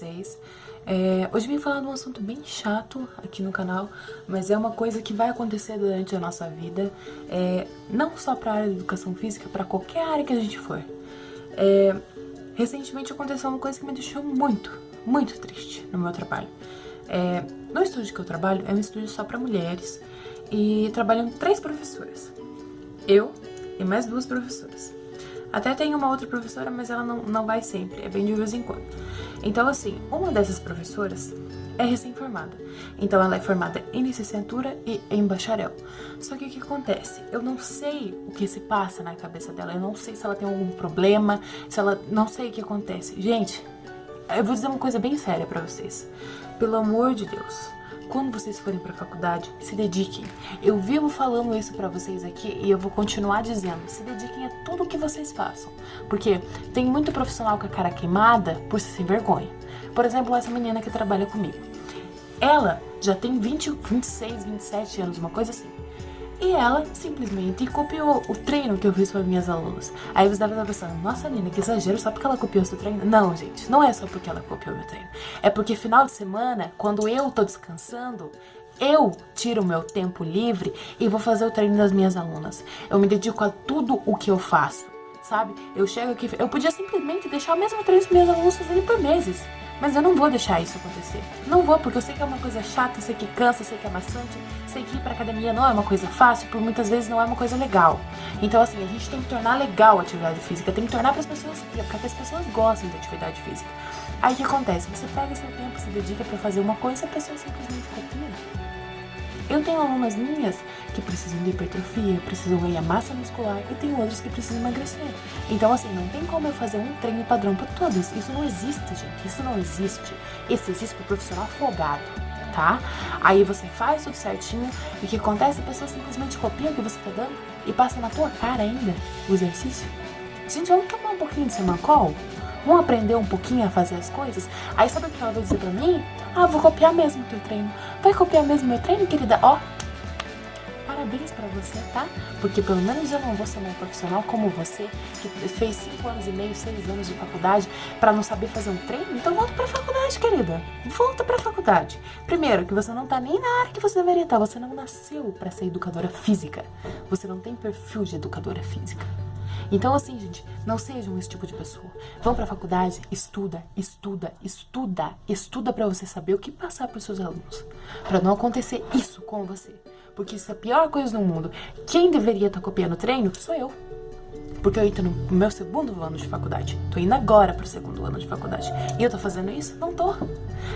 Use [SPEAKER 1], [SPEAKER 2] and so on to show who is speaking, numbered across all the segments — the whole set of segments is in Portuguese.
[SPEAKER 1] vocês. Hoje eu vim falar de um assunto bem chato aqui no canal, mas é uma coisa que vai acontecer durante a nossa vida, não só para a área de educação física, para qualquer área que a gente for. Recentemente aconteceu uma coisa que me deixou muito triste no meu trabalho. No estúdio que eu trabalho, é um estúdio só para mulheres e trabalham 3 professoras. Eu e mais 2 professoras. Até tem uma outra professora, mas ela não vai sempre, é bem de vez em quando. Então, assim, uma dessas professoras é recém-formada. Então, ela é formada em licenciatura e em bacharel. Só que o que acontece? Eu não sei o que se passa na cabeça dela, eu não sei se ela tem algum problema, não sei o que acontece. Gente, eu vou dizer uma coisa bem séria pra vocês. Pelo amor de Deus, quando vocês forem pra faculdade, se dediquem. Eu vivo falando isso pra vocês aqui e eu vou continuar dizendo. Se dediquem a tudo o que vocês façam. Porque tem muito profissional com a cara queimada por ser sem vergonha. Por exemplo, essa menina que trabalha comigo. Ela já tem 26, 27 anos, uma coisa assim. E ela simplesmente copiou o treino que eu fiz para minhas alunas. Aí você deve estar pensando, nossa Nina, que exagero, só porque ela copiou o seu treino? Não, gente, não é só porque ela copiou meu treino. É porque final de semana, quando eu tô descansando, eu tiro o meu tempo livre e vou fazer o treino das minhas alunas. Eu me dedico a tudo o que eu faço, sabe? Eu chego aqui, eu podia simplesmente deixar o mesmo treino que meus alunos fazerem por meses. Mas eu não vou deixar isso acontecer. Não vou, porque eu sei que é uma coisa chata, eu sei que cansa, eu sei que é maçante, sei que ir pra academia não é uma coisa fácil, por muitas vezes não é uma coisa legal. Então, assim, a gente tem que tornar legal a atividade física, tem que tornar para que as pessoas gostem da atividade física. Aí o que acontece? Você pega seu tempo, se dedica pra fazer uma coisa e a pessoa simplesmente copia. Eu tenho alunas minhas que precisam de hipertrofia, precisam ganhar massa muscular e tem outras que precisam emagrecer. Então, assim, não tem como eu fazer um treino padrão para todos. Isso não existe, gente. Isso não existe. Isso existe pro profissional folgado, tá? Aí você faz tudo certinho e o que acontece? A pessoa simplesmente copia o que você tá dando e passa na tua cara ainda o exercício. Gente, vamos tomar um pouquinho de Semancol? Vamos aprender um pouquinho a fazer as coisas? Aí sabe o que ela vai dizer pra mim? Ah, vou copiar mesmo o teu treino. Vai copiar mesmo meu treino, querida? Ó, parabéns pra você, tá? Porque pelo menos eu não vou ser uma profissional como você, que fez 5 anos e meio, 6 anos de faculdade pra não saber fazer um treino. Então volta pra faculdade, querida. Volta pra faculdade. Primeiro, que você não tá nem na área que você deveria estar. Você não nasceu pra ser educadora física. Você não tem perfil de educadora física. Então, assim, gente, não sejam esse tipo de pessoa. Vão pra faculdade, estuda pra você saber o que passar pros seus alunos. Pra não acontecer isso com você. Porque isso é a pior coisa do mundo. Quem deveria estar copiando o treino sou eu. Porque eu tô no meu 2º ano de faculdade. Tô indo agora pro 2º ano de faculdade. E eu tô fazendo isso? Não tô.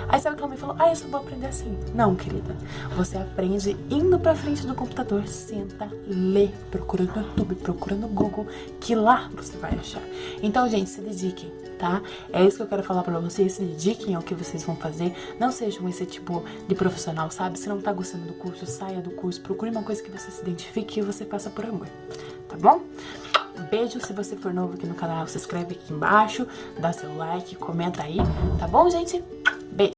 [SPEAKER 1] Aí sabe o que ela me falou? Ah, eu só vou aprender assim. Não, querida. Você aprende indo pra frente do computador. Senta, lê, procura no YouTube, procura no Google, que lá você vai achar. Então, gente, se dediquem, tá? É isso que eu quero falar pra vocês. Se dediquem ao que vocês vão fazer. Não sejam esse tipo de profissional, sabe? Se não tá gostando do curso, saia do curso. Procure uma coisa que você se identifique e você faça por amor. Tá bom? Beijo, se você for novo aqui no canal, se inscreve aqui embaixo, dá seu like, comenta aí, tá bom, gente?